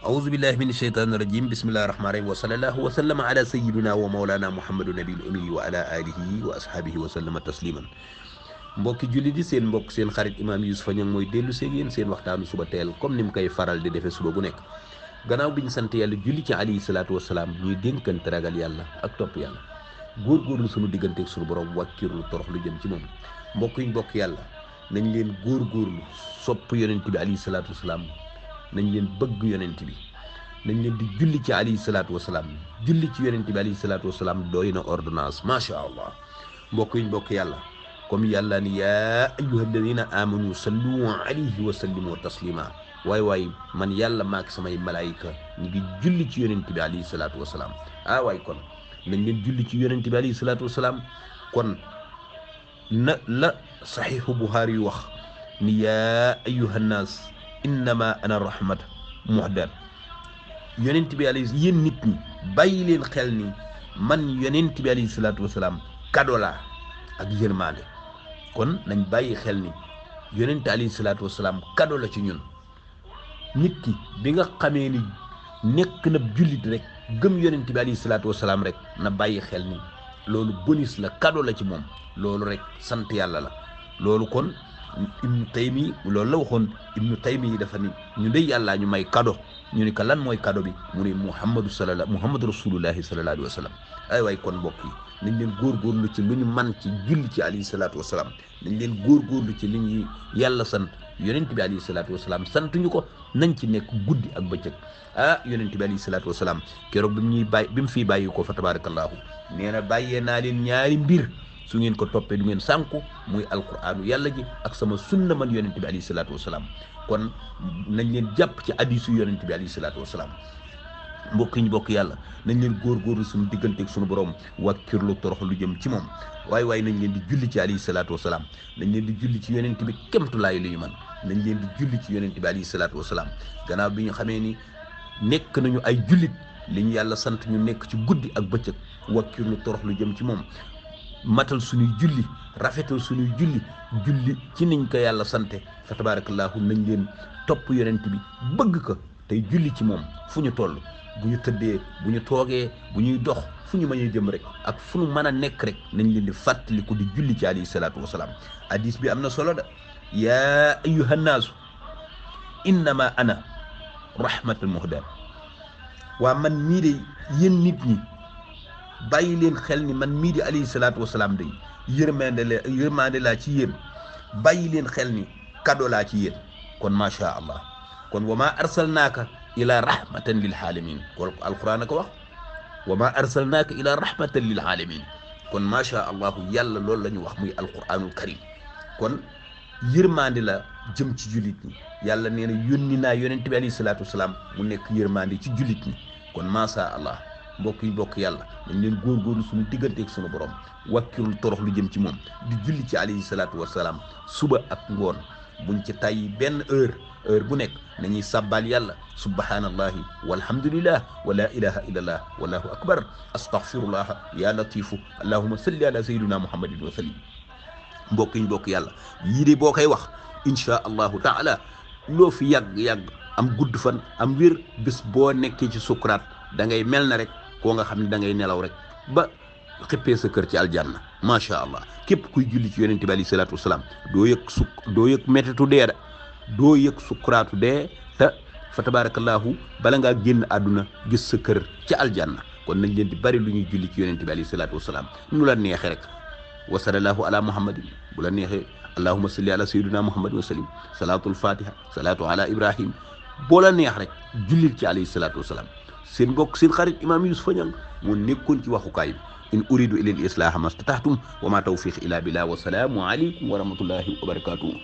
أعوذ بالله من الشيطان الرجيم بسم الله الرحمن الرحيم وصلى الله وسلم على سيدنا ومولانا محمد النبي الأمي وعلى آله وأصحابه وسلم تسليما mbokki julli di seen mbokk seen xarit imam Youssoupha Niang mooy dellu seeg yéen seen waxtaanu suba teel comme ni mu koy faral di defee suba bu nekk gannaaw bi ñu sant yàlla julli ci alayhi salaatu wasalaam ñuy dénkante ragal yàlla ak topp yàlla góorgóorlu sunu digganteeg sunu borom wàkkirlu torox lu jëm ci moom mbokk yi mbokk yàlla nañ leen góorgóorlu sopp yonent bi alayhi salaatu wasalaam nañ leen bëgg yonent bi nañ leen di julli ci alayhi salaatu wasalaam julli ci yonent bi alayhi salaatu wasalaam doy na ordonnance macha allah mbokk yi mbokk yàlla comme yàlla ni yaa ayyuha alladina amanu sallu alayhi wa sallimu taslima waay waay man yàlla maak samay malaayika ñu ngi julli ci yonent bi alayhi salaatu wasalaam waay kon nañ leen julli ci yonent bi alayhi salaatu wasalaam kon na la saxiixu Buxaari yu wax ni yaa ayyuha nnaas innama ana rahmat muhdar yonent bi alayhi yéen nit ñi bàyyi leen xel ni man yonent bi alayhi salaatu wasalaam kado laa ak yërmande kon nañ bàyyi xel ni yonent alayhi salaatu wasalaam kado la ci ñun nit ki bi nga xamee ni nekk na jullit rek gëm yonent bi alayhi salaatu wasalaam rek na bàyyi xel ni loolu bonus la kado la ci moom loolu rek sant yàlla la loolu kon ibnu taymi loolu la waxoon ibnu taymi dafa ni ñu dey yàlla ñu may kado ñu ni ko lan mooy kado bi mu ni muhammadu rasulullahi sallallahu alayhi wa sallam ay waay kon mbokk yi nañ leen góorgóorlu ci lu ñu man ci julli ci alayhi salaatu wasalaam nañ leen góorgóorlu ci li ñu yàlla sant yonent bi alayhi salaatu wasalaam sant ñu ko nañ ci nekk guddi ak bëccëg yonent bi alayhi salaatu wasalaam keroog bi mu fii bàyyi ko fa tabarakallahu nee na bàyyee naa leen ñaari mbir su ngeen ko toppee du ngeen sànku muy alquranu yàlla ji ak sama sunna man yonent bi alayhi salaatu wasalaam kon nañ leen jàpp ci hadiisu yonent bi alayhi salaatu wasalaam mbokk yi ñu bokk yàlla nañ leen góorgóorlu suñu digganteeg suñu borom wàkkirlu torox lu jëm ci moom waaye nañ leen di julli ci alayhi salaatu wasalaam nañ leen di julli ci yonent bi kemtulaay lu ñu man nañ leen di julli ci yonent bi alayhi salaatu wasalaam gannaaw bi ñu xamee ni nekk nañu ay jullit li ñu yàlla sant ñu nekk ci guddi ak bëccëg wàkkirlu torox lu jëm ci moom matal suñuy julli rafetal suñuy julli ci niñ ko yàlla sante fa tabarakallahu nañ leen topp yonent bi bëgg ko tey julli ci moom fu ñu toll bu ñu tëddee bu ñu toogee bu ñuy dox fu ñu mën a jëm rek ak fu ñu mën a nekk rek nañ leen di fàttaliku di julli ci alayhi salaatu wasalaam hadis bi am na solo da yaa ayyuha nnaasu innama ana rahmatul muhdar waa man mii de yéen nit ñi bàyyi leen xel ni man mii di alayhi salaatu wasalaam day yërmande laa ci yéen bàyyi leen xel ni kado laa ci yéen kon macha allah kon wa ma arsalnaaka ila rahmatan lil alamin kon alquran ko wax wa ma arsalnaaka ila rahmatan lil alamin kon macha allah yàlla loolu la ñu wax muy alquranul karim kon yërmande la jëm ci jullit ñi yàlla nee na yónni naa yonent bi alayhi salaatu wasalaam mu nekk yërmande ci jullit ñi kon macha allah mbokk yi bokk yàlla dañ leen góorgóorlu suñu digganteeg suñu borom wàkkirul torox lu jëm ci moom di julli ci alayhi salaatu wasalaam suba ak ngoon buñ ci tàyyi benn heure bu nekk nañuy sàbbaal yàlla subhanallahi walhamdulillah wa la ilaha illallah wallahu akbar astaghfirullah ya latifu allahumma salli ala sayyidina muhammadin wa sallim mbokk yi bokk yàlla yii de boo koy wax inchaa allahu taala loo fi yàgg am gudd fan am wér bés boo nekkee ci sukuraat da ngay mel na rek koo nga xam ne da ngay nelaw rek ba xippee sa kër ci aljanna macha allah képp kuy julli ci yonente bi alayhi salaatu wasalaam doo yëg mettitu dee da doo yëg sukuraatu dee te fa tabarakallahu bala ngaa génn àdduna gis sa kër ci aljanna kon nañ leen di bari lu ñuy julli ci yonente bi alayhi salaatu wasalaam nu la neexee rek wa sallallahu ala muhammadin bu la neexee allahumma salli ala sayyidina muhammadin wa sallim salaatul fatiha salaatu ala ibrahim boo la neex rek jullil ci alayhi salaatu wasalaam seen mbokk seen xarit imam Youssoupha Niang moo nekkoon ci waxukaay bi in uridu ila al islaha mastata'tum wa ma tawfiq illa billah wa salaamu alaykum wa rahmatullahi wa barakatuh